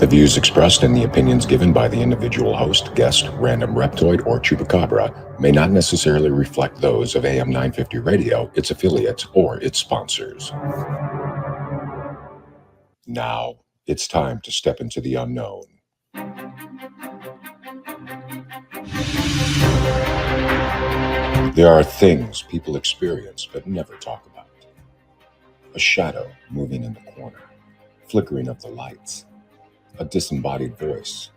The views expressed and the opinions given by the individual host, guest, random reptoid, or chupacabra may not necessarily reflect those of AM 950 Radio, its affiliates, or its sponsors. Now, it's time to step into the unknown. There are things people experience but never talk about. A shadow moving in the corner, flickering of the lights, a disembodied voice.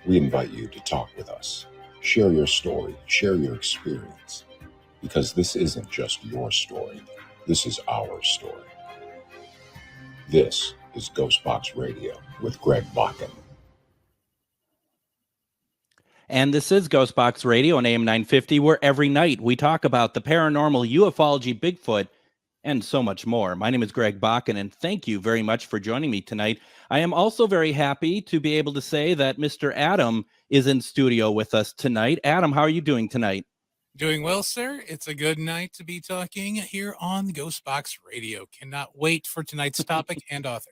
We invite you to talk with us. Share your story, share your experience, because this isn't just your story. This is our story. This is GhostBox Radio with Greg Bakun. And this is GhostBox Radio on AM 950, where every night we talk about the paranormal, ufology, Bigfoot, and so much more. My name is Greg Bakun, and thank you very much for joining me tonight. I am also very happy to be able to say that Mr. Adam is in studio with us tonight. Adam, how are you doing tonight? Doing well, sir. It's a good night to be talking here on GhostBox Radio. Cannot wait for tonight's topic and author.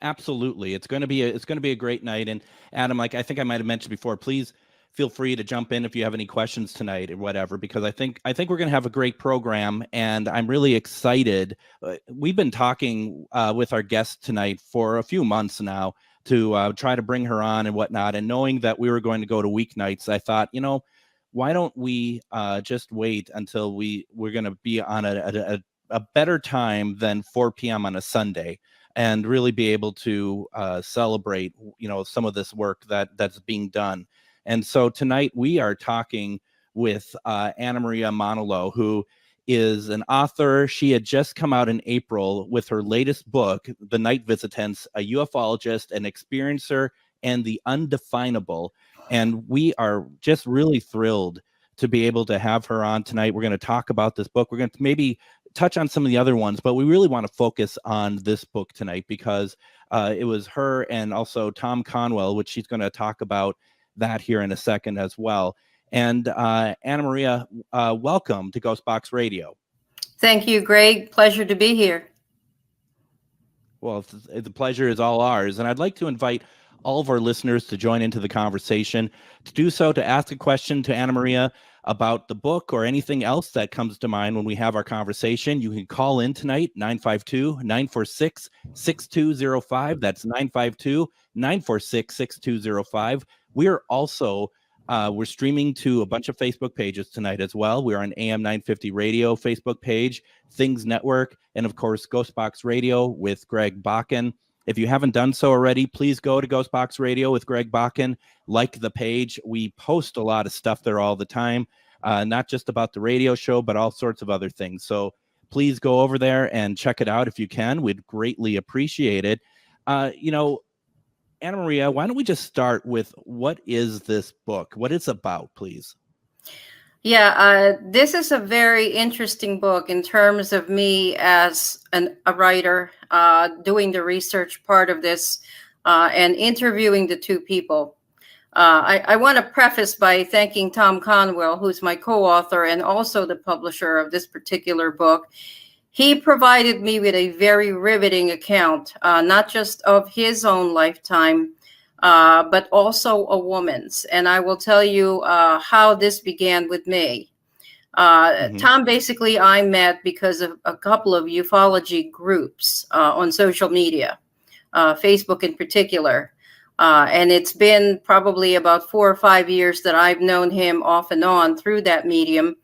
Absolutely. It's going to be a great night. And Adam, like I think I might have mentioned before, please feel free to jump in if you have any questions tonight or whatever, because I think we're going to have a great program, and I'm really excited. We've been talking with our guest tonight for a few months now to try to bring her on and whatnot. And knowing that we were going to go to weeknights, I thought, why don't we just wait until we're going to be on a better time than 4 p.m. on a Sunday, and really be able to celebrate, some of this work that's being done. And so tonight we are talking with Anna Maria Manalo, who is an author. She had just come out in April with her latest book, The Night Visitants, a ufologist, an experiencer, and the Undefinable. And we are just really thrilled to be able to have her on tonight. We're going to talk about this book. We're going to maybe touch on some of the other ones, but we really want to focus on this book tonight because it was her and also Tom Conwell, which she's going to talk about that here in a second as well. And Anna Maria, welcome to GhostBox Radio. Thank you, Greg. Pleasure to be here. Well, the pleasure is all ours. And I'd like to invite all of our listeners to join into the conversation. To do so, to ask a question to Anna Maria about the book or anything else that comes to mind when we have our conversation, you can call in tonight, 952-946-6205. That's 952-946-6205. We are also we're streaming to a bunch of Facebook pages tonight as well. We're on AM 950 Radio Facebook page, Things Network, and of course, GhostBox Radio with Greg Bakun. If you haven't done so already, please go to GhostBox Radio with Greg Bakun. Like the page. We post a lot of stuff there all the time, not just about the radio show, but all sorts of other things. So please go over there and check it out if you can. We'd greatly appreciate it. Anna Maria, why don't we just start with what is this book? What it's about, please? Yeah, this is a very interesting book in terms of me as a writer, doing the research part of this and interviewing the two people. I want to preface by thanking Tom Conwell, who's my co-author and also the publisher of this particular book. He provided me with a very riveting account, not just of his own lifetime, but also a woman's. And I will tell you how this began with me. Tom, basically, I met because of a couple of ufology groups on social media, Facebook in particular. And it's been probably about 4 or 5 years that I've known him off and on through that medium.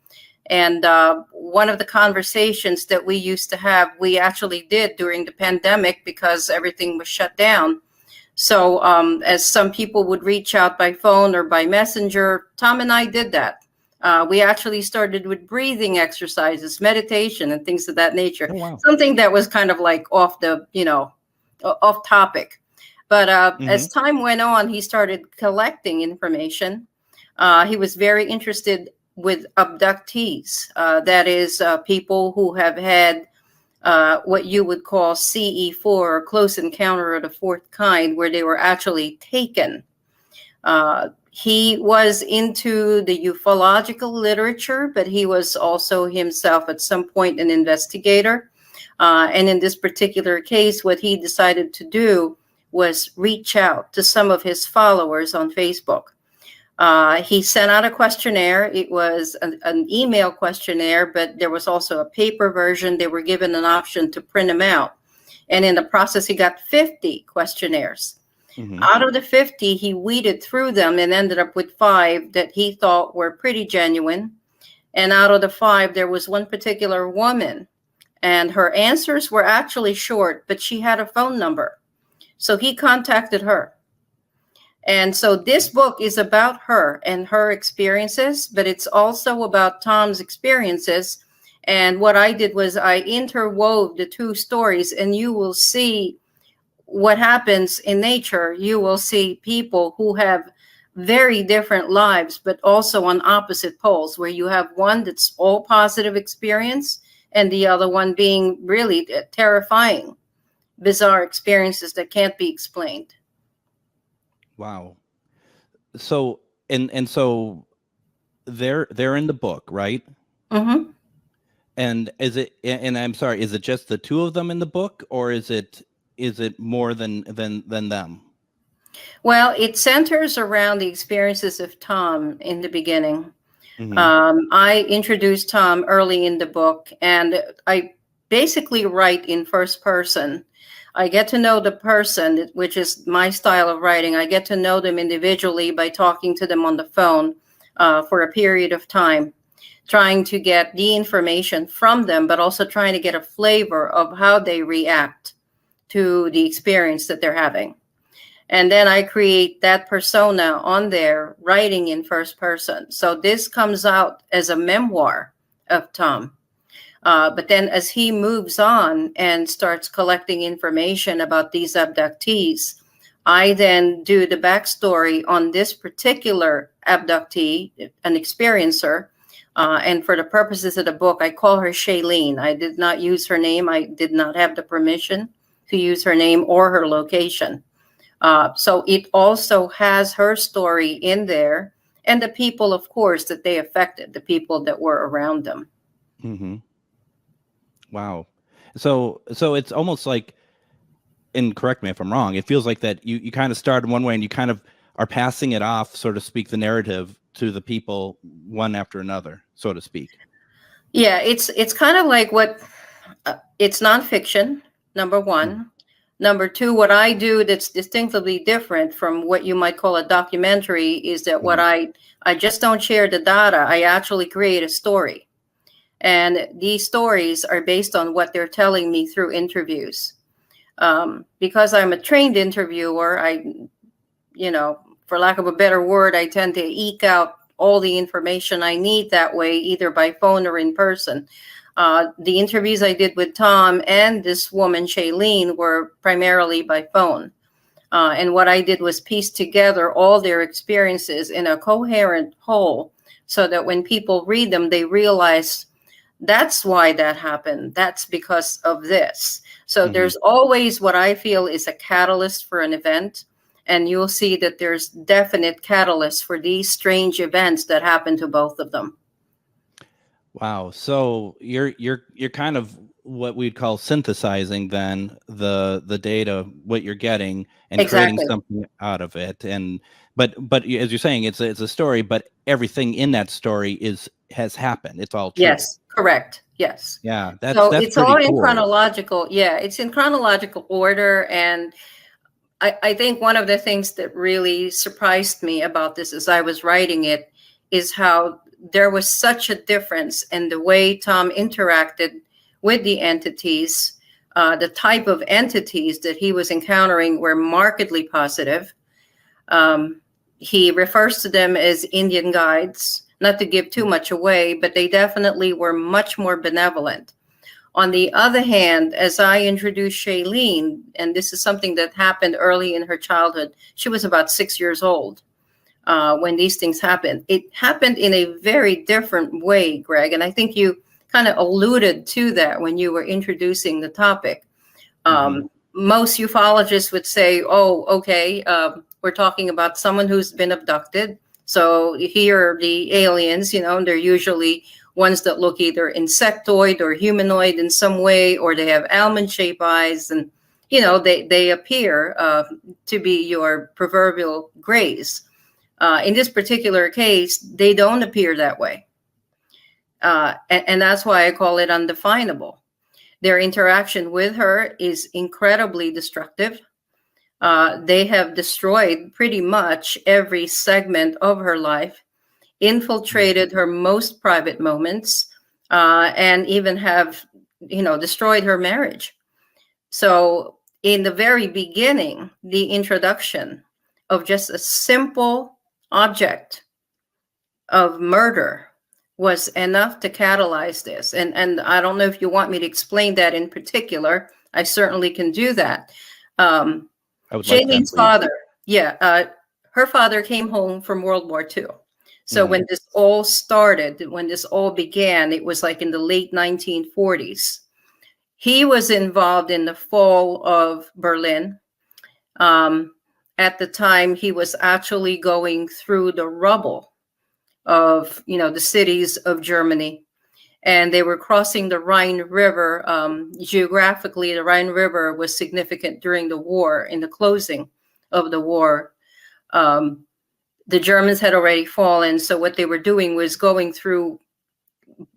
And one of the conversations that we used to have, we actually did during the pandemic because everything was shut down. So as some people would reach out by phone or by messenger, Tom and I did that. We actually started with breathing exercises, meditation, and things of that nature. Oh, wow. Something that was kind of like off topic. But as time went on, he started collecting information. He was very interested with abductees, that is people who have had what you would call CE4, or close encounter of the fourth kind, where they were actually taken. He was into the ufological literature, but he was also himself at some point an investigator. And in this particular case, what he decided to do was reach out to some of his followers on Facebook. He sent out a questionnaire. It was an email questionnaire, but there was also a paper version. They were given an option to print them out. And in the process, he got 50 questionnaires. Mm-hmm. Out of the 50, he weeded through them and ended up with 5 that he thought were pretty genuine. And out of the 5, there was one particular woman, and her answers were actually short, but she had a phone number. So he contacted her. And so this book is about her and her experiences, but it's also about Tom's experiences. And what I did was I interwove the 2 stories, and you will see what happens in nature. You will see people who have very different lives, but also on opposite poles, where you have one that's all positive experience and the other one being really terrifying, bizarre experiences that can't be explained. Wow. So, and so they're in the book, right? Mm-hmm. And is it, and I'm sorry, is it just the 2 of them in the book, or is it more than them? Well, it centers around the experiences of Tom in the beginning. Mm-hmm. I introduced Tom early in the book, and I basically write in first person. I get to know the person, which is my style of writing. I get to know them individually by talking to them on the phone for a period of time, trying to get the information from them, but also trying to get a flavor of how they react to the experience that they're having. And then I create that persona on there, writing in first person. So this comes out as a memoir of Tom. But then as he moves on and starts collecting information about these abductees, I then do the backstory on this particular abductee, an experiencer. And for the purposes of the book, I call her Shailene. I did not use her name. I did not have the permission to use her name or her location. So it also has her story in there, and the people, of course, that they affected, the people that were around them. Mm-hmm. Wow. So it's almost like, and correct me if I'm wrong, it feels like that you kind of started one way and you kind of are passing it off, so to speak, the narrative to the people one after another, so to speak. Yeah, it's kind of like what it's nonfiction, number one. Mm-hmm. Number 2, what I do that's distinctively different from what you might call a documentary is that what I just don't share the data. I actually create a story. And these stories are based on what they're telling me through interviews. Because I'm a trained interviewer, for lack of a better word, I tend to eke out all the information I need that way, either by phone or in person. The interviews I did with Tom and this woman, Shailene, were primarily by phone. And what I did was piece together all their experiences in a coherent whole so that when people read them, they realize that's why that happened. That's because of this. So there's always what I feel is a catalyst for an event. And you'll see that there's definite catalysts for these strange events that happen to both of them. Wow. So you're kind of what we'd call synthesizing then the data, what you're getting, and creating something out of it. And but as you're saying, it's a story, but everything in that story has happened. It's all true. Yes, correct. Yes. Yeah. That's it's all in chronological. Yeah, it's in chronological order. And I think one of the things that really surprised me about this as I was writing it is how there was such a difference in the way Tom interacted with the entities. The type of entities that he was encountering were markedly positive. He refers to them as Indian guides, not to give too much away, but they definitely were much more benevolent. On the other hand, as I introduced Shailene, and this is something that happened early in her childhood, she was about 6 years old when these things happened. It happened in a very different way, Greg, and I think you kind of alluded to that when you were introducing the topic. Most ufologists would say, oh, okay, we're talking about someone who's been abducted. So here are the aliens, they're usually ones that look either insectoid or humanoid in some way, or they have almond-shaped eyes, and they appear to be your proverbial grays. In this particular case, they don't appear that way. And that's why I call it undefinable. Their interaction with her is incredibly destructive. They have destroyed pretty much every segment of her life, infiltrated her most private moments, and even have, destroyed her marriage. So in the very beginning, the introduction of just a simple object of murder was enough to catalyze this. And I don't know if you want me to explain that in particular. I certainly can do that. I would Shaylene's like that, father, her father came home from World War II. So when this all started, when this all began, it was like in the late 1940s. He was involved in the fall of Berlin. At the time, he was actually going through the rubble of, the cities of Germany. And they were crossing the Rhine River. Geographically, the Rhine River was significant during the war, in the closing of the war. The Germans had already fallen. So what they were doing was going through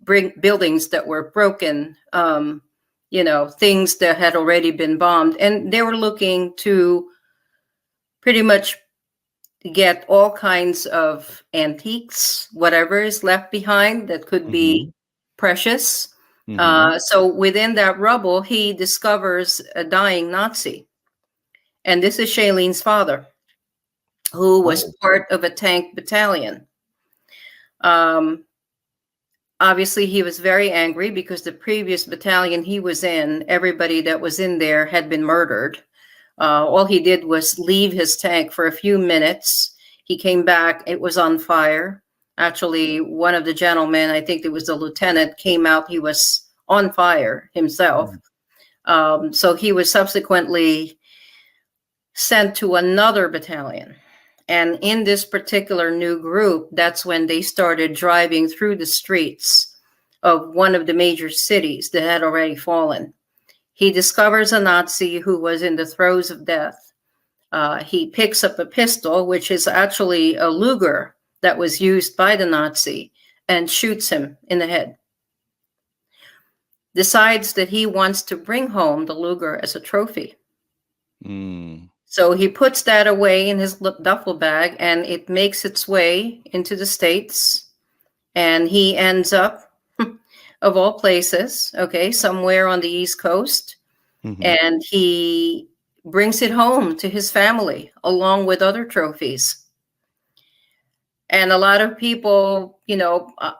buildings that were broken, things that had already been bombed. And they were looking to pretty much get all kinds of antiques, whatever is left behind that could be precious. So within that rubble, he discovers a dying Nazi. And this is Shaylene's father, who was part of a tank battalion. Obviously, he was very angry because the previous battalion he was in, everybody that was in there had been murdered. All he did was leave his tank for a few minutes. He came back, it was on fire. Actually, one of the gentlemen, I think it was the lieutenant, came out, he was on fire himself. So he was subsequently sent to another battalion. And in this particular new group, that's when they started driving through the streets of one of the major cities that had already fallen. He discovers a Nazi who was in the throes of death. He picks up a pistol, which is actually a Luger that was used by the Nazi, and shoots him in the head. Decides that he wants to bring home the Luger as a trophy. So he puts that away in his duffel bag, and it makes its way into the States. And he ends up, of all places, somewhere on the East Coast. And he brings it home to his family, along with other trophies. And a lot of people,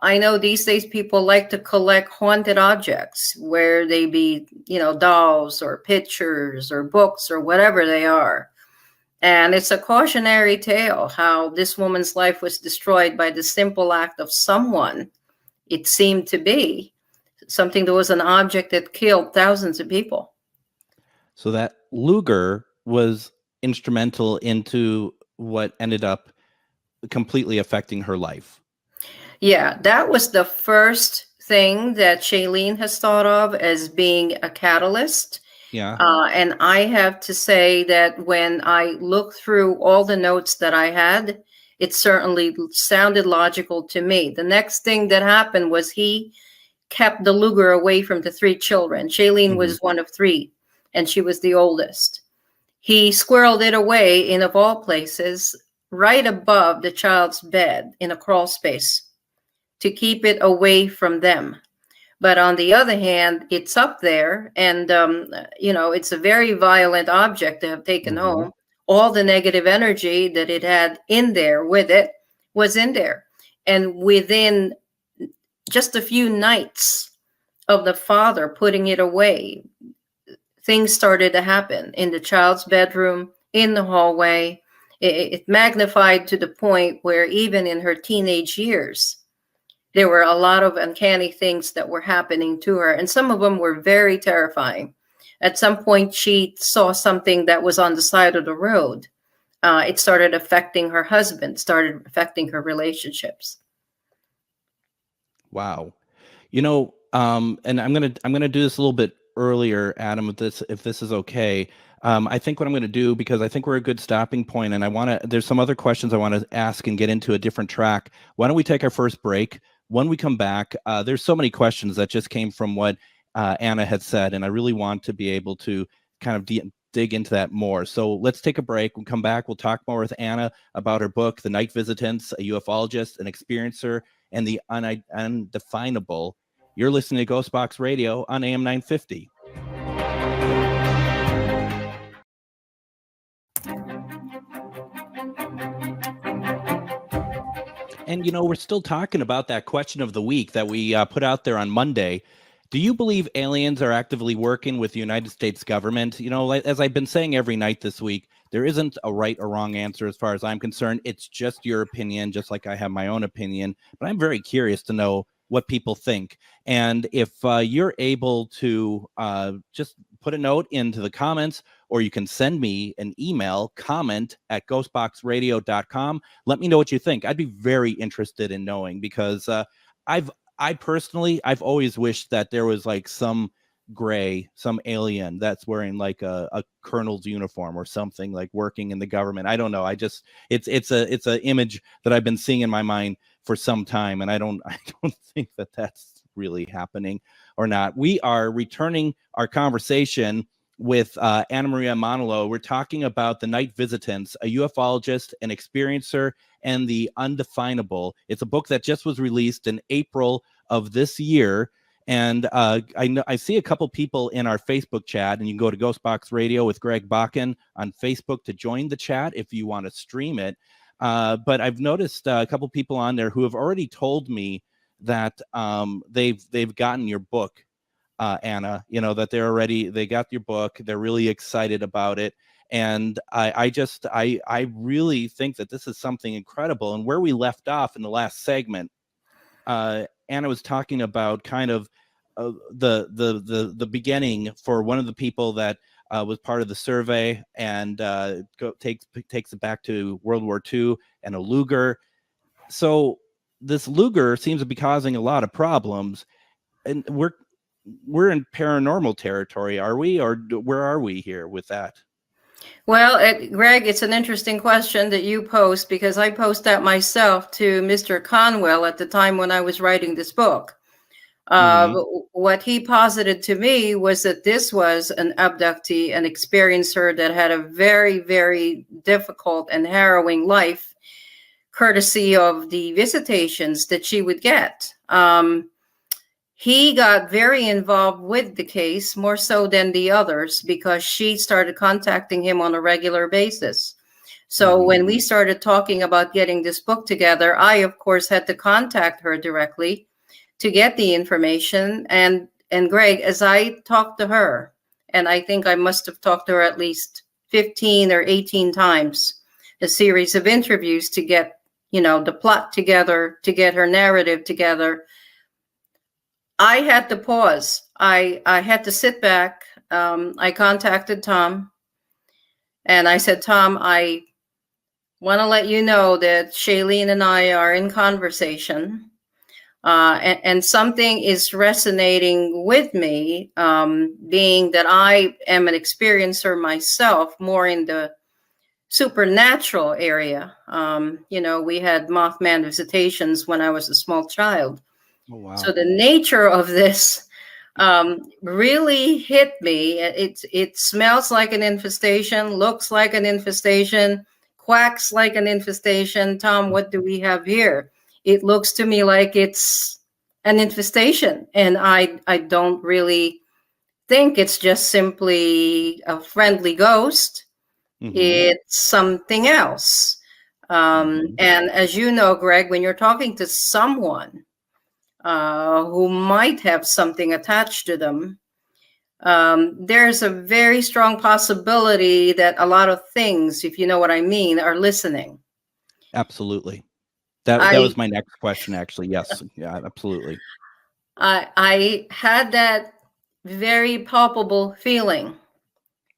I know these days people like to collect haunted objects, where they be, dolls or pictures or books or whatever they are. And it's a cautionary tale how this woman's life was destroyed by the simple act of someone. It seemed to be something that was an object that killed thousands of people. So that Luger was instrumental into what ended up completely affecting her life. Yeah, that was the first thing that Shaylene has thought of as being a catalyst. Yeah. And I have to say that when I looked through all the notes that I had, it certainly sounded logical to me. The next thing that happened was he kept the Luger away from the three children. Shaylene was one of three, and she was the oldest. He squirreled it away in, of all places, right above the child's bed in a crawl space to keep it away from them. But on the other hand, it's up there, and, it's a very violent object to have taken home. All the negative energy that it had in there with it was in there. And within just a few nights of the father putting it away, things started to happen in the child's bedroom, in the hallway. It magnified to the point where even in her teenage years, there were a lot of uncanny things that were happening to her. And some of them were very terrifying. At some point, she saw something that was on the side of the road. It started affecting her husband, started affecting her relationships. Wow. And I'm gonna do this a little bit earlier, Adam, if this is okay. I think what I'm gonna do, because I think we're a good stopping point, and there's some other questions I want to ask and get into a different track. Why don't we take our first break? When we come back, there's so many questions that just came from what Anna had said, and I really want to be able to kind of dig into that more. So let's take a break. We'll come back. We'll talk more with Anna about her book, The Night Visitants, a ufologist, an experiencer, and the undefinable. You're listening to GhostBox Radio on AM 950. And, we're still talking about that question of the week that we put out there on Monday. Do you believe aliens are actively working with the United States government? As I've been saying every night this week, there isn't a right or wrong answer as far as I'm concerned. It's just your opinion, just like I have my own opinion. But I'm very curious to know what people think. And if you're able to just put a note into the comments, or you can send me an email, comment@ghostboxradio.com. Let me know what you think. I'd be very interested in knowing, because I've always wished that there was like some alien that's wearing like a colonel's uniform or something, like working in the government. I don't know. It's a image that I've been seeing in my mind for some time, and I don't think that that's really happening or not. We are returning our conversation with Anna Maria Manalo. We're talking about The Night Visitants, a ufologist, an experiencer, and the Undefinable. It's a book that just was released in April of this year. And I see a couple people in our Facebook chat, and you can go to GhostBox Radio with Greg Bakun on Facebook to join the chat if you want to stream it. But I've noticed a couple people on there who have already told me that they've gotten your book, Anna, that they got your book. They're really excited about it. And I really think that this is something incredible. And where we left off in the last segment, Anna was talking about kind of the beginning for one of the people that was part of the survey, and takes it back to World War II and a Luger. So this Luger seems to be causing a lot of problems, and we're in paranormal territory, are we, or where are we here with that? Well, Greg, it's an interesting question that you post, because I posed that myself to Mr. Conwell at the time when I was writing this book. What he posited to me was that this was an abductee, an experiencer that had a very, very difficult and harrowing life, courtesy of the visitations that she would get. He got very involved with the case, more so than the others, because she started contacting him on a regular basis. So when we started talking about getting this book together, I, of course, had to contact her directly to get the information. And Greg, as I talked to her, and I think I must have talked to her at least 15 or 18 times, a series of interviews to get, the plot together, to get her narrative together, I had to pause. I had to sit back. I contacted Tom, and I said, Tom, I want to let you know that Shailene and I are in conversation. And something is resonating with me, being that I am an experiencer myself, more in the supernatural area. We had Mothman visitations when I was a small child. Oh, wow. So the nature of this really hit me. It smells like an infestation, looks like an infestation, quacks like an infestation. Tom, what do we have here? It looks to me like it's an infestation, and I don't really think it's just simply a friendly ghost. It's something else. And as you know, Greg, when you're talking to someone who might have something attached to them, there's a very strong possibility that a lot of things, if you know what I mean, are listening. Absolutely. That was my next question, actually. Yes. Yeah, absolutely. I had that very palpable feeling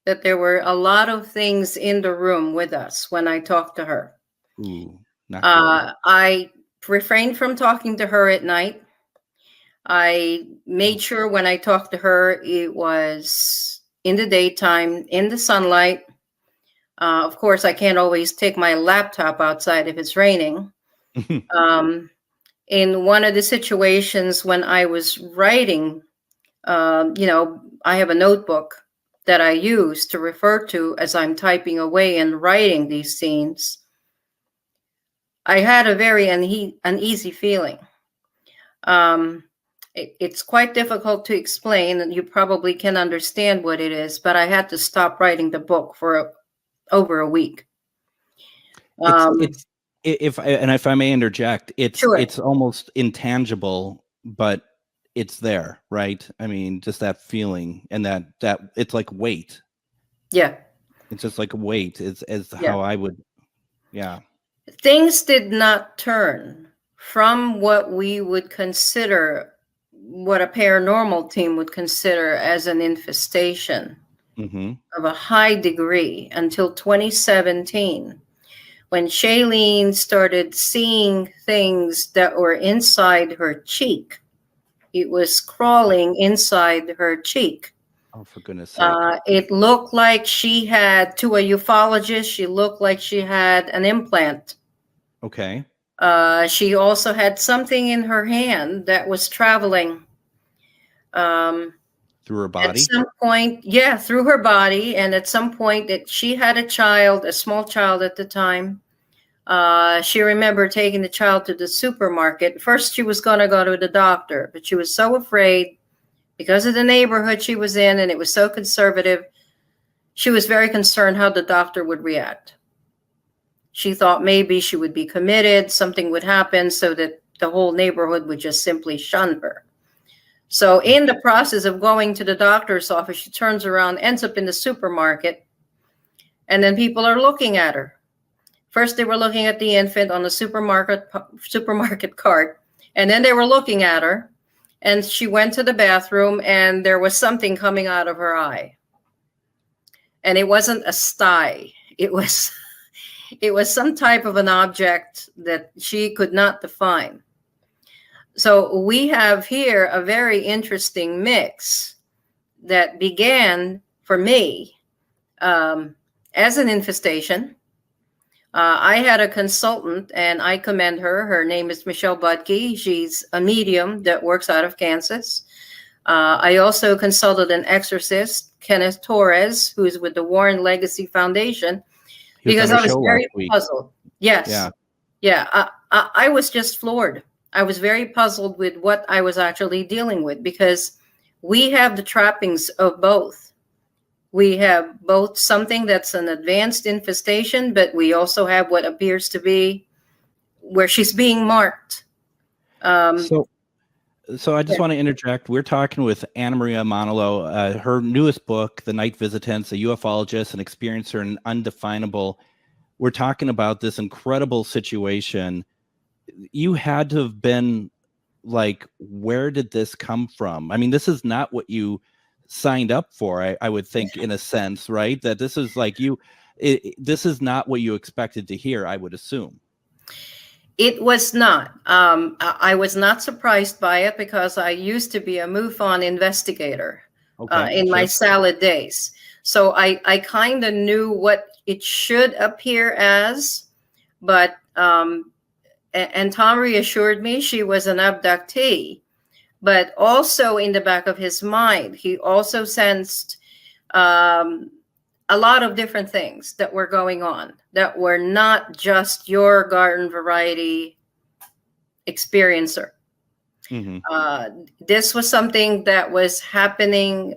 that there were a lot of things in the room with us when I talked to her. Ooh, not good. I refrained from talking to her at night. I made sure when I talked to her, it was in the daytime, in the sunlight. Of course, I can't always take my laptop outside if it's raining. In one of the situations when I was writing, I have a notebook that I use to refer to as I'm typing away and writing these scenes. I had a very uneasy feeling. It's quite difficult to explain, and you probably can understand what it is, but I had to stop writing the book for over a week. If I may interject, Sure. It's almost intangible, but it's there, right? I mean, just that feeling, and that it's like weight. Yeah. It's just like weight is Yeah. how I would. Yeah. Things did not turn from what we would consider, what a paranormal team would consider as an infestation of a high degree until 2017, when Shailene started seeing things that were inside her cheek. It was crawling inside her cheek. Oh, for goodness sake. It looked like she had, to a ufologist, she looked like she had an implant. Okay. She also had something in her hand that was traveling. Through her body? At some point, yeah, through her body. And at some point that she had a child, a small child at the time. She remembered taking the child to the supermarket. First, she was going to go to the doctor, but she was so afraid because of the neighborhood she was in, and it was so conservative. She was very concerned how the doctor would react. She thought maybe she would be committed, something would happen so that the whole neighborhood would just simply shun her. So in the process of going to the doctor's office, she turns around, ends up in the supermarket, and then people are looking at her. First, they were looking at the infant on the supermarket cart, and then they were looking at her, and she went to the bathroom, and there was something coming out of her eye. And it wasn't a sty. It was some type of an object that she could not define. So we have here a very interesting mix that began for me as an infestation. I had a consultant, and I commend her. Her name is Michelle Budke. She's a medium that works out of Kansas. I also consulted an exorcist, Kenneth Torres, who's with the Warren Legacy Foundation, because I was very puzzled. Yes. Yeah. I was just floored. I was very puzzled with what I was actually dealing with, because we have the trappings of both. We have both something that's an advanced infestation, but we also have what appears to be where she's being marked. So I just want to interject. We're talking with Anna Maria Manalo. Her newest book, The Night Visitants, a ufologist, an experiencer, and Undefinable. We're talking about this incredible situation. You had to have been like, where did this come from? I mean, this is not what you signed up for, I would think, in a sense, right? That this is like this is not what you expected to hear, I would assume. It was not. I was not surprised by it, because I used to be a MUFON investigator in my salad days. So I kind of knew what it should appear as, but and Tom reassured me she was an abductee. But also in the back of his mind, he also sensed a lot of different things that were going on that were not just your garden variety experiencer. This was something that was happening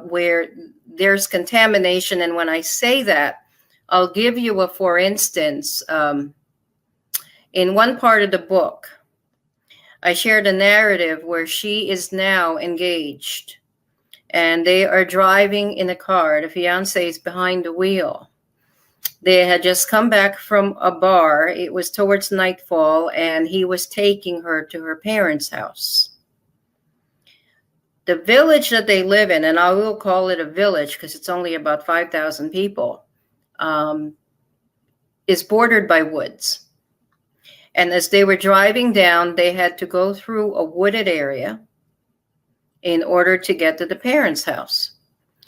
where there's contamination. And when I say that, I'll give you a for instance. In one part of the book, I shared a narrative where she is now engaged, and they are driving in a car. The fiance is behind the wheel. They had just come back from a bar. It was towards nightfall, and he was taking her to her parents' house. The village that they live in, and I will call it a village because it's only about 5,000 people, is bordered by woods. And as they were driving down, they had to go through a wooded area. in order to get to the parents' house.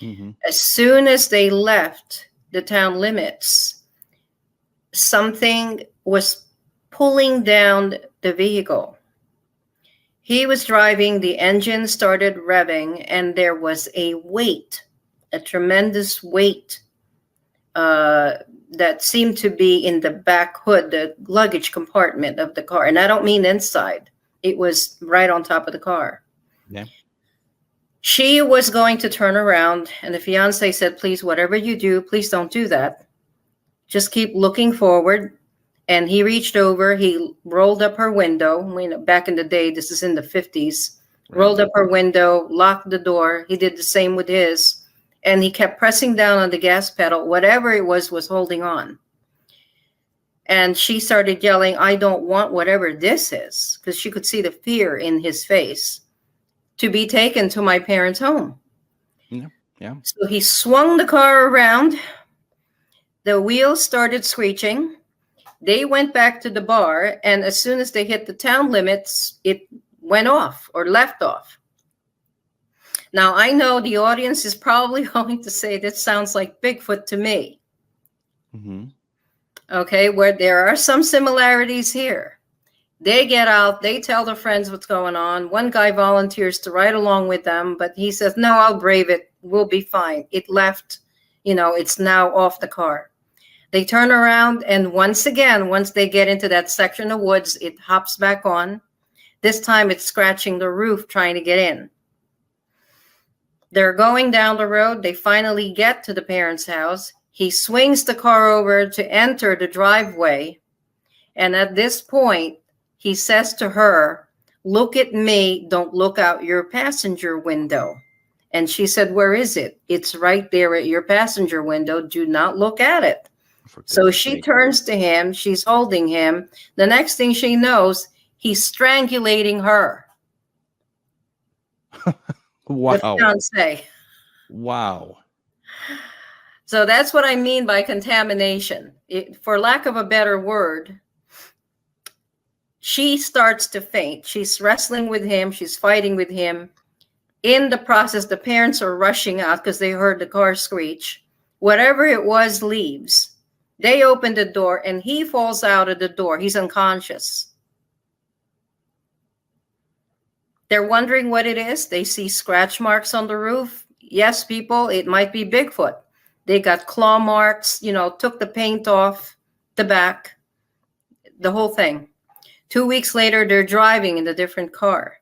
Mm-hmm. As soon as they left the town limits, something was pulling down the vehicle. He was driving, the engine started revving, and there was a weight, a tremendous weight that seemed to be in the back hood, the luggage compartment of the car. And I don't mean inside. It was right on top of the car. Yeah. She was going to turn around, and the fiance said, please, whatever you do, please don't do that. Just keep looking forward. And he reached over, he rolled up her window. Back in the day, this is in the 50s, rolled up her window, locked the door. He did the same with his. And he kept pressing down on the gas pedal. Whatever it was holding on. And she started yelling, I don't want whatever this is, because she could see the fear in his face, to be taken to my parents' home. Yeah. So he swung the car around. The wheels started screeching. They went back to the bar, and as soon as they hit the town limits, it went off or left off. Now, I know the audience is probably going to say this sounds like Bigfoot to me. Mm-hmm. Okay, where there are some similarities here. They get out, they tell their friends what's going on. One guy volunteers to ride along with them, but he says, no, I'll brave it. We'll be fine. It left, it's now off the car. They turn around, and once again, once they get into that section of woods, it hops back on. This time it's scratching the roof trying to get in. They're going down the road. They finally get to the parents' house. He swings the car over to enter the driveway. And at this point, he says to her, look at me, don't look out your passenger window. And she said, where is it? It's right there at your passenger window. Do not look at it. So she turns to him. She's holding him. The next thing she knows, he's strangulating her. Wow. The fiance. Wow. So that's what I mean by contamination. For lack of a better word, she starts to faint. She's wrestling with him. She's fighting with him. In the process, the parents are rushing out because they heard the car screech. Whatever it was leaves. They open the door, and he falls out of the door. He's unconscious. They're wondering what it is. They see scratch marks on the roof. Yes, people, it might be Bigfoot. They got claw marks, took the paint off the back, the whole thing. 2 weeks later, they're driving in a different car.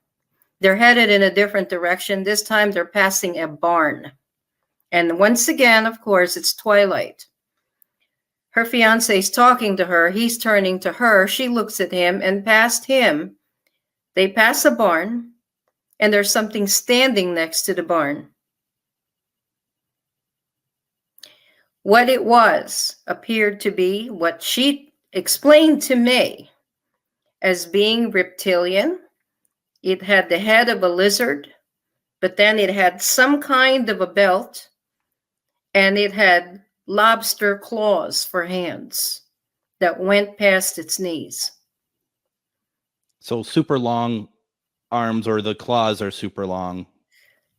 They're headed in a different direction. This time they're passing a barn. And once again, of course, it's twilight. Her fiance is talking to her. He's turning to her. She looks at him, and past him, they pass a barn, and there's something standing next to the barn. What it was appeared to be what she explained to me as being reptilian. It had the head of a lizard, but then it had some kind of a belt, and it had lobster claws for hands that went past its knees. So super long arms, or the claws are super long.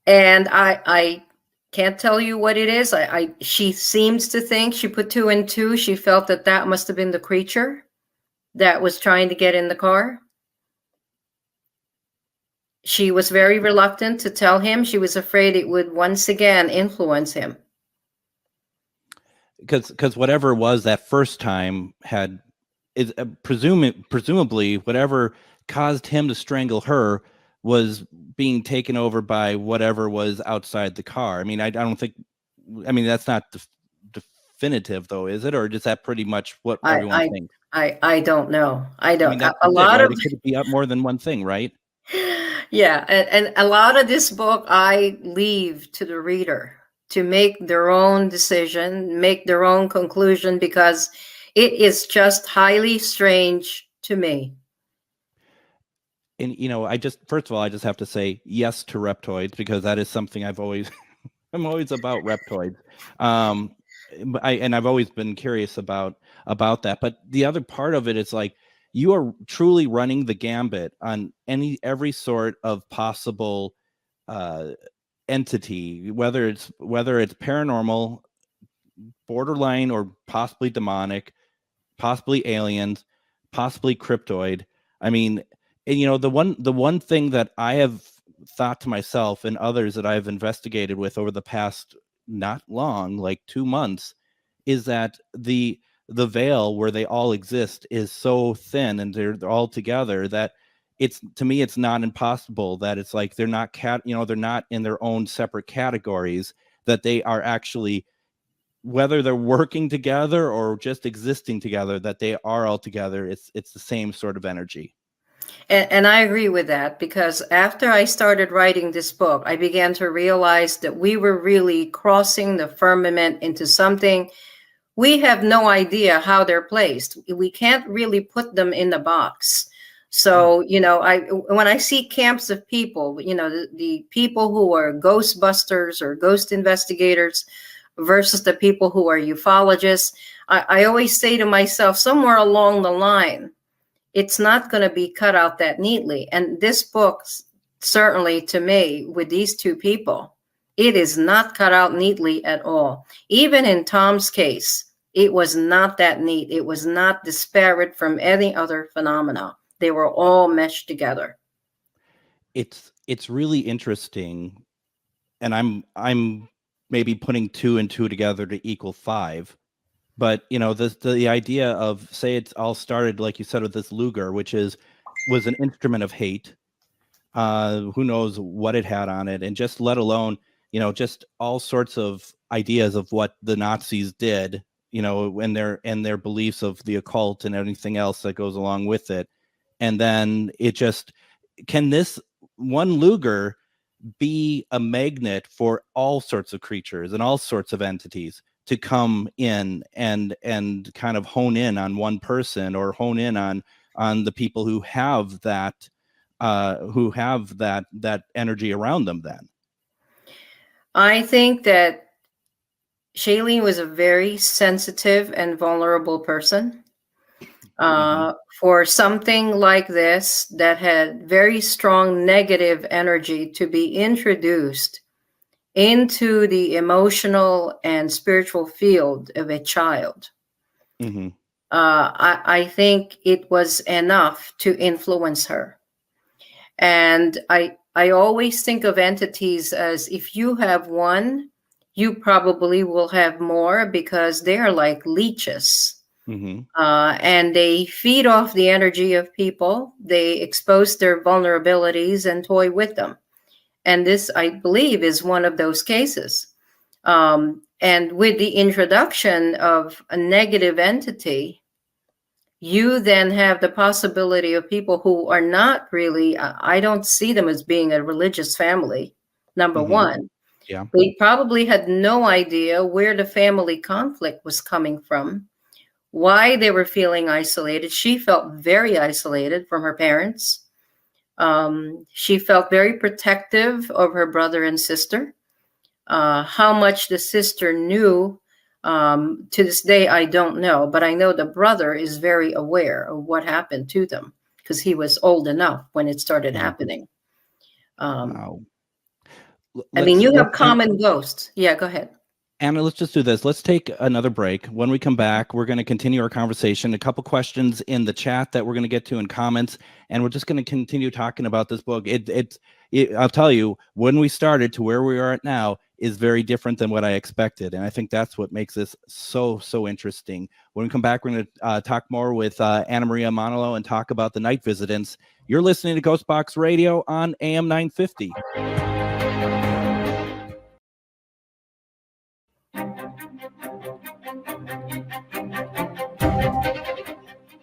And I can't tell you what it is. She seems to think, she put two and two. She felt that must have been the creature that was trying to get in the car. She was very reluctant to tell him. She was afraid it would once again influence him. Because whatever it was that first time is presumably whatever caused him to strangle her was being taken over by whatever was outside the car. I mean, I don't think. I mean, that's not definitive, though, is it? Or is that pretty much what everyone thinks? I don't know. I don't. I mean, it could be up more than one thing, right? Yeah, and a lot of this book I leave to the reader to make their own decision, make their own conclusion, because it is just highly strange to me. And, first of all, I just have to say yes to reptoids, because that is something I'm always about reptoids. I've always been curious about that. But the other part of it is like, you are truly running the gambit on every sort of possible entity, whether it's paranormal, borderline, or possibly demonic, possibly aliens, possibly cryptoid. I mean, and the one thing that I have thought to myself and others that I've investigated with over the past not long, like 2 months, is that the veil where they all exist is so thin and they're all together that it's, to me, it's not impossible that it's like they're not they're not in their own separate categories, that they are actually, whether they're working together or just existing together, that they are all together. It's the same sort of energy. And I agree with that, because after I started writing this book, I began to realize that we were really crossing the firmament into something we have no idea how they're placed. We can't really put them in the box. So, when I see camps of people, the people who are ghostbusters or ghost investigators versus the people who are ufologists, I always say to myself, somewhere along the line, it's not going to be cut out that neatly. And this book, certainly to me, with these two people, it is not cut out neatly at all. Even in Tom's case, it was not that neat. It was not disparate from any other phenomena. They were all meshed together. It's really interesting. And I'm maybe putting 2 and 2 together to equal 5. But, the idea of, say, it's all started, like you said, with this Luger, which was an instrument of hate. Who knows what it had on it, and just let alone, just all sorts of ideas of what the Nazis did, and their beliefs of the occult and everything else that goes along with it. And then can this one Luger be a magnet for all sorts of creatures and all sorts of entities to come in and kind of hone in on one person, or hone in on the people who have that energy around them? Then I think that Shailene was a very sensitive and vulnerable person. For something like this that had very strong negative energy to be introduced into the emotional and spiritual field of a child, I think it was enough to influence her. And I always think of entities as, if you have one, you probably will have more, because they're like leeches. And they feed off the energy of people. They expose their vulnerabilities and toy with them. And this, I believe, is one of those cases. And with the introduction of a negative entity, you then have the possibility of people who are not really, I don't see them as being a religious family, number one. Yeah. They probably had no idea where the family conflict was coming from, why they were feeling isolated. She felt very isolated from her parents. She felt very protective of her brother and sister. How much the sister knew, to this day, I don't know. But I know the brother is very aware of what happened to them, because he was old enough when it started happening. Wow. I mean, you have common ghosts. Yeah, go ahead. Anna, let's just do this. Let's take another break. When we come back, we're going to continue our conversation. A couple questions in the chat that we're going to get to in comments, and we're just going to continue talking about this book. I'll tell you, when we started to where we are at now is very different than what I expected, and I think that's what makes this so interesting. When we come back, we're going to talk more with Anna Maria Manalo and talk about the Night Visitants. You're listening to GhostBox Radio on AM 950.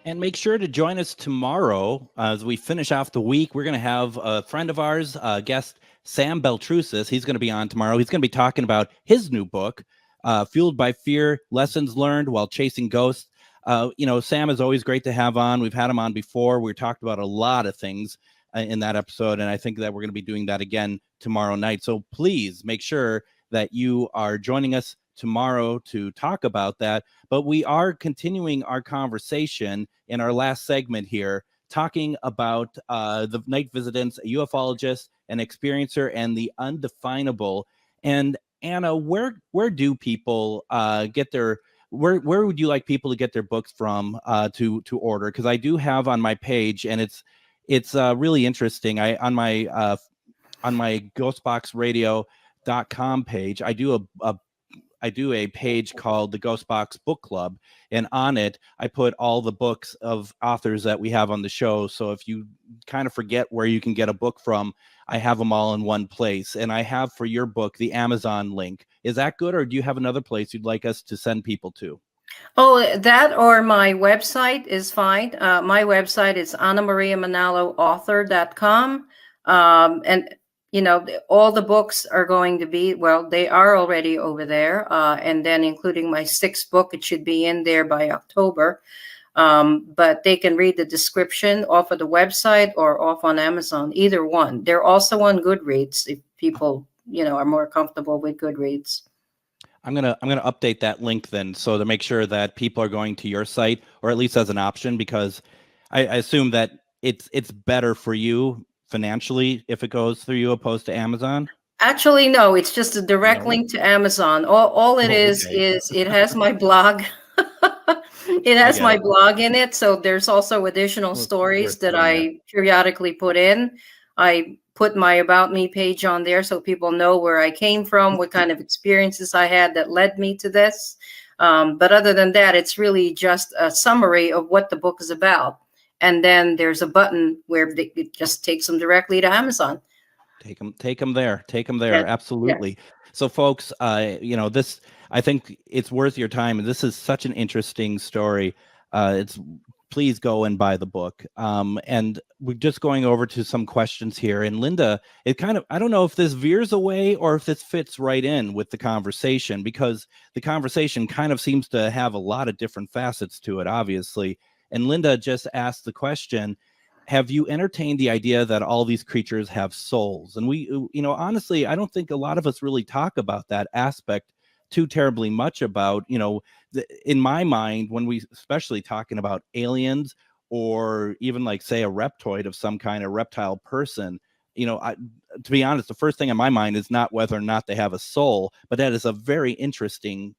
And make sure to join us tomorrow as we finish off the week. We're going to have a friend of ours, guest Sam Beltrusis. He's going to be on tomorrow. He's going to be talking about his new book, Fueled by Fear, Lessons Learned While Chasing Ghosts. Sam is always great to have on. We've had him on before. We talked about a lot of things in that episode, and I think that we're going to be doing that again tomorrow night. So please make sure that you are joining us tomorrow to talk about that. But we are continuing our conversation in our last segment here, talking about the Night Visitants, a ufologist, An Experiencer, and The Undefinable. And Anna, where do people get their where would you like people to get their books from to order? Because I do have on my page, and it's really interesting. On my GhostBoxRadio.com page, I do a page called the GhostBox Book Club, and on it I put all the books of authors that we have on the show. So if you kind of forget where you can get a book from, I have them all in one place. And I have for your book the Amazon link. Is that good, or do you have another place you'd like us to send people to? Oh, that or my website is fine. My website is AnnaMariaManaloAuthor.com. And all the books are going to be, well, they are already over there. And then including my 6th book, it should be in there by October. But they can read the description off of the website or off on Amazon, either one. They're also on Goodreads if people, are more comfortable with Goodreads. I'm gonna update that link then, so to make sure that people are going to your site, or at least as an option, because I assume that it's better for you financially if it goes through you opposed to Amazon. Actually, no, it's just a direct link to Amazon. All it is it has my blog. It has my blog in it. So there's also additional stories that I periodically put in. I put my About Me page on there so people know where I came from, what kind of experiences I had that led me to this. But other than that, it's really just a summary of what the book is about. And then there's a button where it just takes them directly to Amazon. Take them there. Yeah. Absolutely. Yeah. So folks, this, I think it's worth your time. This is such an interesting story. Please go and buy the book. And we're just going over to some questions here. And Linda, I don't know if this veers away or if this fits right in with the conversation, because the conversation kind of seems to have a lot of different facets to it, obviously. And Linda just asked the question, have you entertained the idea that all these creatures have souls? And we, honestly, I don't think a lot of us really talk about that aspect too terribly much about, in my mind, when we especially talking about aliens or even like, say, a reptoid of some kind of reptile person, to be honest, the first thing in my mind is not whether or not they have a soul, but that is a very interesting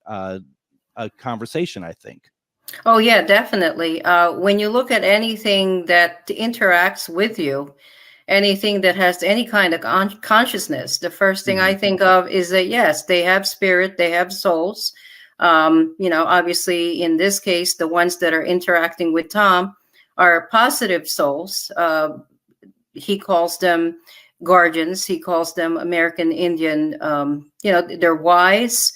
conversation, I think. Oh, yeah, definitely. When you look at anything that interacts with you, anything that has any kind of consciousness, the first thing I think of is that, yes, they have spirit, they have souls. Obviously, in this case, the ones that are interacting with Tom are positive souls. He calls them guardians. He calls them American Indian. They're wise.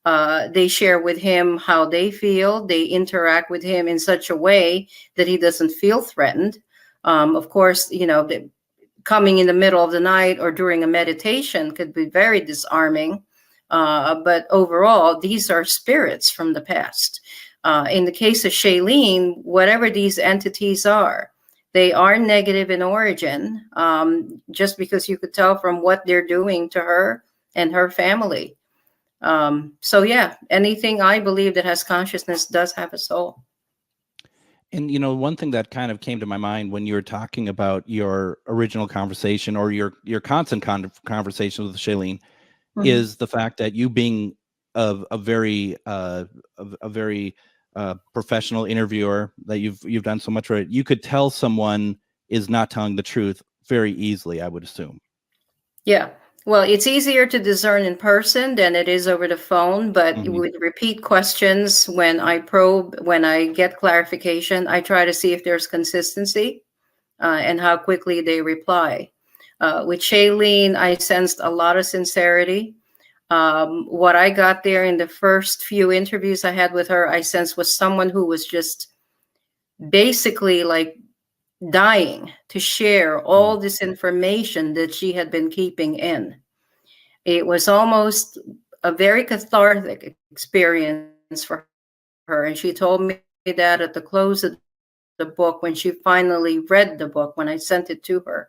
They share with him how they feel. They interact with him in such a way that he doesn't feel threatened. Of course, coming in the middle of the night or during a meditation could be very disarming. But overall, these are spirits from the past. In the case of Shailene, whatever these entities are, they are negative in origin, just because you could tell from what they're doing to her and her family. So yeah, anything I believe that has consciousness does have a soul. And, one thing that kind of came to my mind when you were talking about your original conversation or your constant conversation with Shailene is the fact that you being a very professional interviewer, that you've done so much for it, you could tell someone is not telling the truth very easily, I would assume. Yeah. Well, it's easier to discern in person than it is over the phone, but with repeat questions, when I probe, when I get clarification, I try to see if there's consistency and how quickly they reply. With Shailene, I sensed a lot of sincerity. What I got there in the first few interviews I had with her, I sensed was someone who was just basically like dying to share all this information that she had been keeping in. It was almost a very cathartic experience for her. And she told me that at the close of the book, when she finally read the book, when I sent it to her,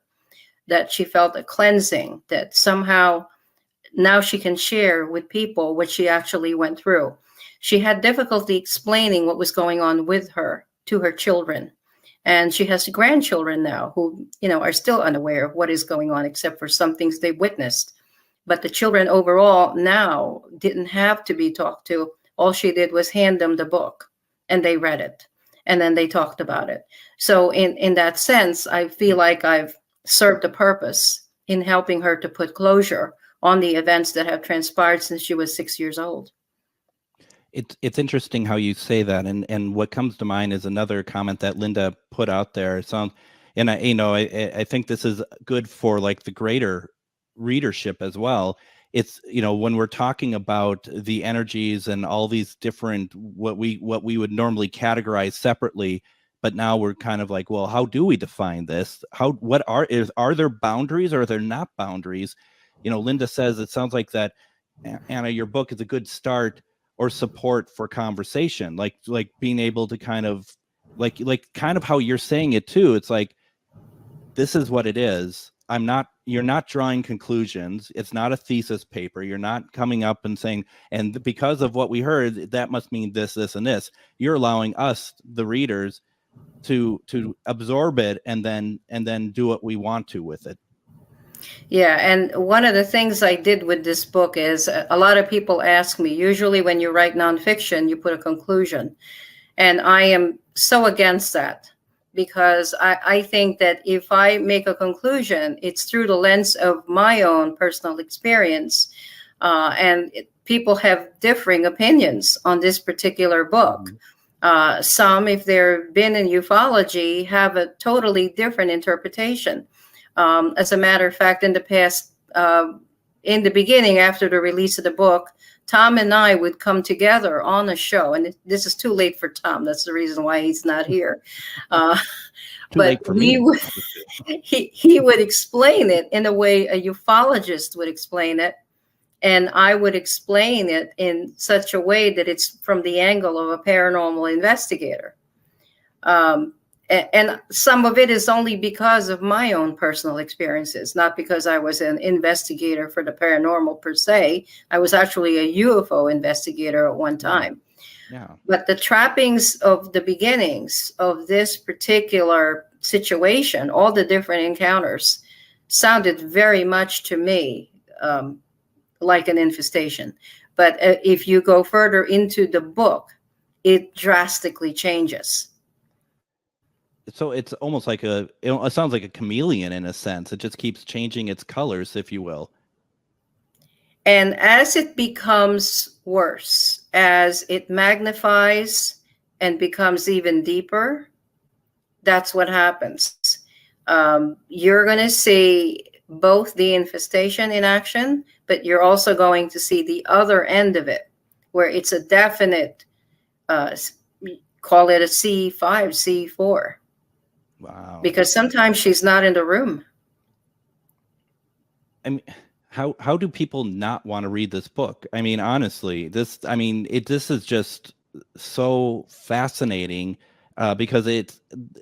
that she felt a cleansing, that somehow now she can share with people what she actually went through. She had difficulty explaining what was going on with her to her children. And she has grandchildren now who, are still unaware of what is going on, except for some things they witnessed. But the children overall now didn't have to be talked to. All she did was hand them the book, and they read it, and then they talked about it. So in that sense, I feel like I've served a purpose in helping her to put closure on the events that have transpired since she was 6 years old. It's interesting how you say that, and what comes to mind is another comment that Linda put out there. It sounds, and I think this is good for like the greater readership as well. It's, when we're talking about the energies and all these different what we would normally categorize separately, but now we're kind of like, well, how do we define this? Are there boundaries, or are there not boundaries? Linda says it sounds like that, Anna, your book is a good start or support for conversation, like being able to kind of kind of how you're saying it too. It's like, this is what it is. You're not drawing conclusions. It's not a thesis paper. You're not coming up and saying, and because of what we heard, that must mean this, this, and this. You're allowing us, the readers, to absorb it and then do what we want to with it. Yeah, and one of the things I did with this book is a lot of people ask me, usually when you write nonfiction, you put a conclusion. And I am so against that, because I think that if I make a conclusion, it's through the lens of my own personal experience. And people have differing opinions on this particular book. Some, if they've been in ufology, have a totally different interpretation. As a matter of fact, in the past, in the beginning, after the release of the book, Tom and I would come together on a show, and this is too late for Tom. That's the reason why he's not here. But he would explain it in a way a ufologist would explain it, and I would explain it in such a way that it's from the angle of a paranormal investigator. And some of it is only because of my own personal experiences, not because I was an investigator for the paranormal per se. I was actually a UFO investigator at one time. Yeah. But the trappings of the beginnings of this particular situation, all the different encounters, sounded very much to me like an infestation. But if you go further into the book, it drastically changes. So it's almost like it sounds like a chameleon in a sense. It just keeps changing its colors, if you will. And as it becomes worse, as it magnifies and becomes even deeper, that's what happens. You're going to see both the infestation in action, but you're also going to see the other end of it, where it's a definite, call it a C5, C4. Wow. Because sometimes she's not in the room. I mean, how do people not want to read this book? I mean, honestly, this is just so fascinating because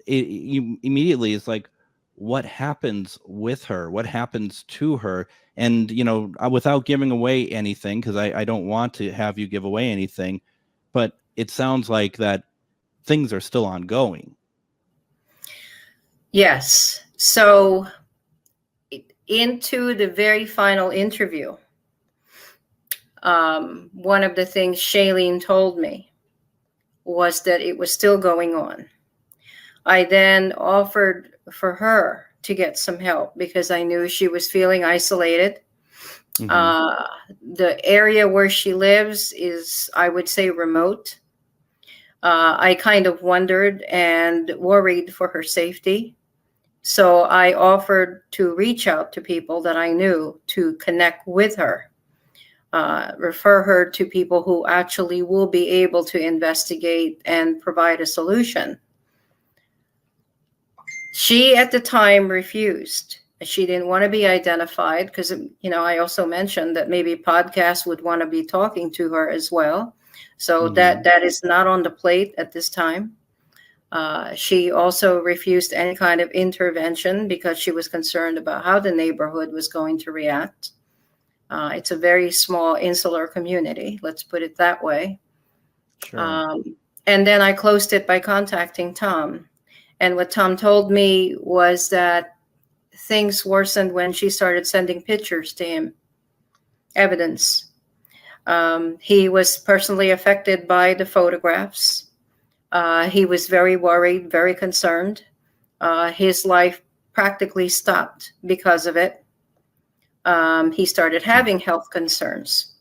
you immediately it's like, what happens with her? What happens to her? And, without giving away anything, because I don't want to have you give away anything, but it sounds like that things are still ongoing. Yes. So into the very final interview, one of the things Shailene told me was that it was still going on. I then offered for her to get some help because I knew she was feeling isolated. Mm-hmm. The area where she lives is, I would say, remote. I kind of wondered and worried for her safety. So I offered to reach out to people that I knew to connect with her, refer her to people who actually will be able to investigate and provide a solution. She at the time refused. She didn't want to be identified because, I also mentioned that maybe podcasts would want to be talking to her as well. So mm-hmm. that is not on the plate at this time. She also refused any kind of intervention because she was concerned about how the neighborhood was going to react. It's a very small insular community, let's put it that way. Sure. And then I closed it by contacting Tom. And what Tom told me was that things worsened when she started sending pictures to him, evidence. He was personally affected by the photographs. He was very worried, very concerned. His life practically stopped because of it. He started having health concerns.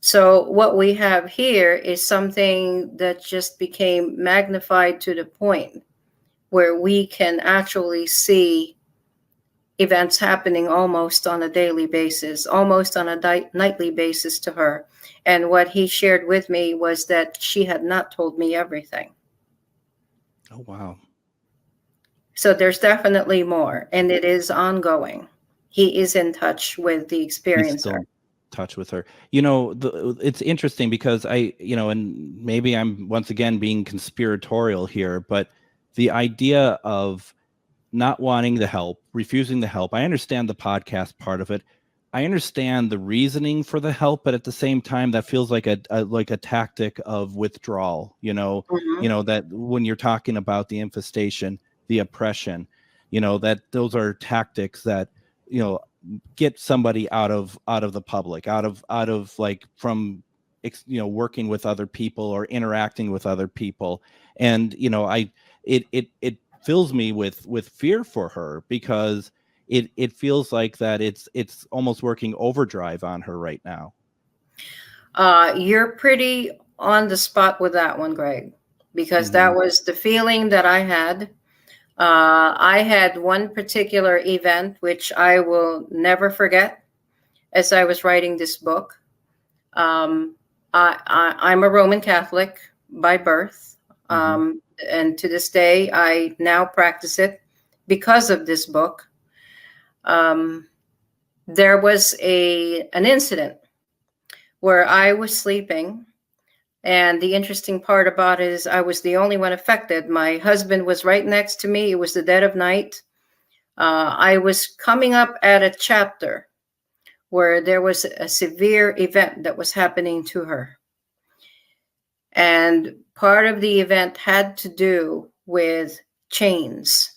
So what we have here is something that just became magnified to the point where we can actually see events happening almost on a daily basis, almost on a nightly basis to her. And what he shared with me was that she had not told me everything. Oh, wow. So there's definitely more, and it is ongoing. He is in touch with the experiencer. Touch with her. It's interesting because and maybe I'm once again being conspiratorial here, but the idea of not wanting the help, refusing the help, I understand the podcast part of it. I understand the reasoning for the help, but at the same time, that feels like a tactic of withdrawal. That when you're talking about the infestation, the oppression, that those are tactics that get somebody out of the public, out of like from working with other people or interacting with other people. And it fills me with fear for her, because it feels like that it's almost working overdrive on her right now. You're pretty on the spot with that one, Greg, because that was the feeling that I had. I had one particular event which I will never forget as I was writing this book. I'm a Roman Catholic by birth. And to this day, I now practice it because of this book. There was an incident where I was sleeping. And the interesting part about it is I was the only one affected. My husband was right next to me. It was the dead of night. I was coming up at a chapter where there was a severe event that was happening to her. And part of the event had to do with chains,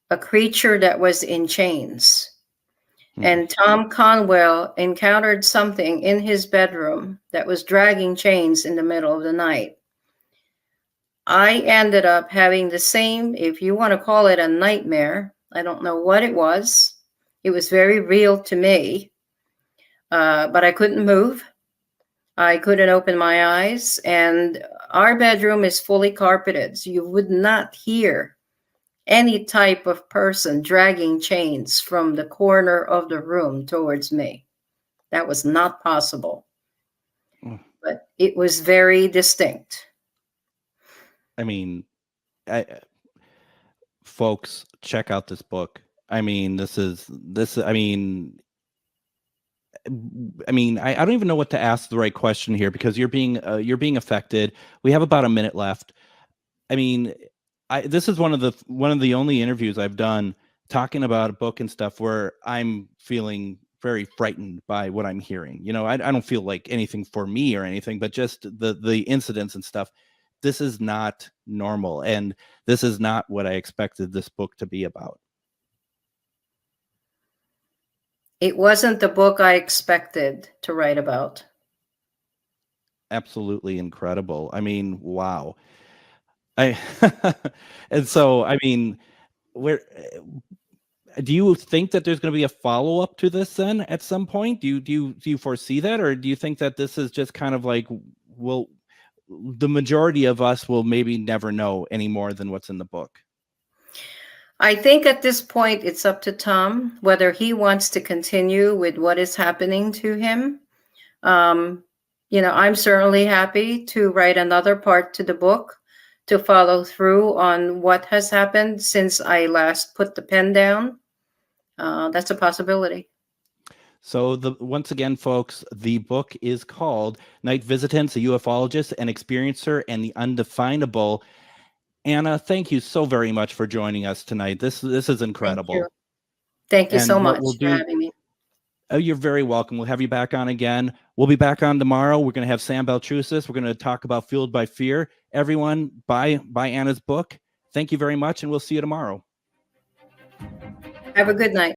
a creature that was in chains. And Tom Conwell encountered something in his bedroom that was dragging chains in the middle of the night. I ended up having the same, if you want to call it a nightmare. I don't know what it was. It was very real to me, but I couldn't move. I couldn't open my eyes, and our bedroom is fully carpeted, so you would not hear any type of person dragging chains from the corner of the room towards me. That was not possible. But it was very distinct. I mean, folks, check out this book. I mean, I don't even know what to ask the right question here, because you're being affected. We have about a minute left. I mean, this is one of the only interviews I've done talking about a book and stuff where I'm feeling very frightened by what I'm hearing. I don't feel like anything for me or anything, but just the incidents and stuff. This is not normal, and this is not what I expected this book to be about. It wasn't the book I expected to write about. Absolutely incredible. I mean, wow. And so, I mean, where do you think that there's going to be a follow-up to this then at some point? Do you foresee that, or do you think that this is just kind of like, well, the majority of us will maybe never know any more than what's in the book? I think at this point it's up to Tom whether he wants to continue with what is happening to him. I'm certainly happy to write another part to the book, to follow through on what has happened since I last put the pen down. That's a possibility. So once again, folks, the book is called Night Visitants, a Ufologist, an Experiencer, and the Undefinable. Anna, thank you so very much for joining us tonight. This is incredible. Thank you so much for having me. Oh, you're very welcome. We'll have you back on again. We'll be back on tomorrow. We're going to have Sam Balchusis. We're going to talk about Fueled by Fear. everyone, buy Anna's book. Thank you very much, and we'll see you tomorrow. Have a good night.